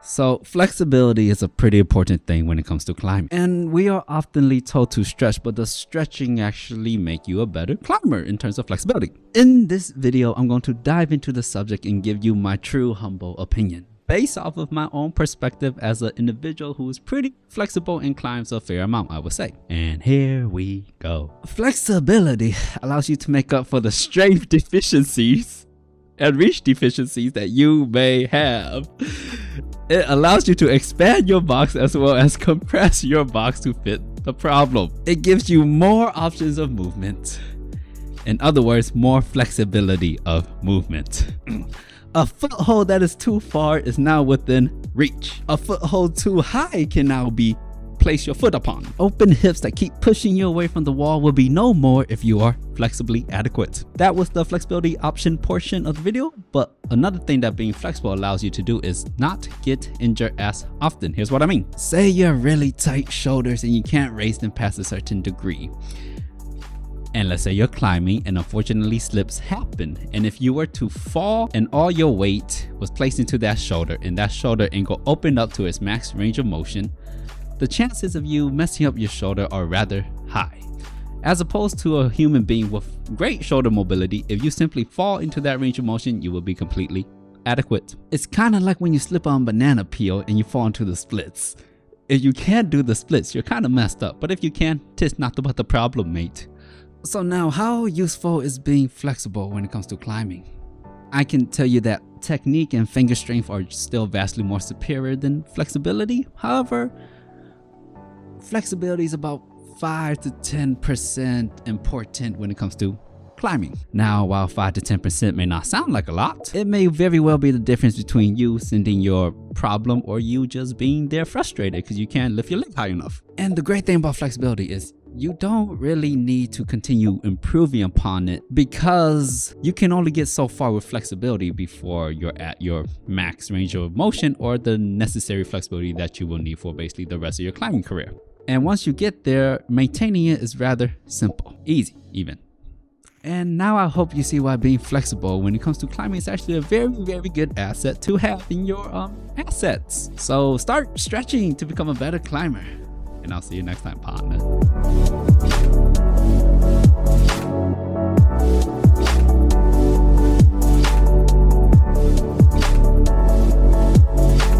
So flexibility is a pretty important thing when it comes to climbing. And we are often told to stretch, but does stretching actually make you a better climber in terms of flexibility? In this video, I'm going to dive into the subject and give you my true humble opinion, based off of my own perspective as an individual who is pretty flexible and climbs a fair amount, I would say. And here we go. Flexibility allows you to make up for the strength deficiencies and reach deficiencies that you may have. It allows you to expand your box as well as compress your box to fit the problem. It gives you more options of movement. In other words, more flexibility of movement. A foothold that is too far is now within reach. A foothold too high can now be placed your foot upon. Open hips that keep pushing you away from the wall will be no more if you are flexibly adequate. That was the flexibility option portion of the video, but another thing that being flexible allows you to do is not get injured as often. Here's what I mean. Say you have really tight shoulders and you can't raise them past a certain degree. And let's say you're climbing and unfortunately slips happen. And if you were to fall and all your weight was placed into that shoulder and that shoulder angle opened up to its max range of motion, the chances of you messing up your shoulder are rather high. As opposed to a human being with great shoulder mobility, if you simply fall into that range of motion, you will be completely adequate. It's kind of like when you slip on banana peel and you fall into the splits. If you can't do the splits, you're kind of messed up. But if you can, 'tis not about the problem, mate. So now, how useful is being flexible when it comes to climbing? I can tell you that technique and finger strength are still vastly more superior than flexibility. However, flexibility is about 5 to 10% important when it comes to climbing. Now, while 5 to 10% may not sound like a lot, it may very well be the difference between you sending your problem or you just being there frustrated because you can't lift your leg high enough. And the great thing about flexibility is you don't really need to continue improving upon it because you can only get so far with flexibility before you're at your max range of motion or the necessary flexibility that you will need for basically the rest of your climbing career. And once you get there, maintaining it is rather simple, easy even. And now I hope you see why being flexible when it comes to climbing is actually a very, very good asset to have in your assets. So start stretching to become a better climber. And I'll see you next time, partner.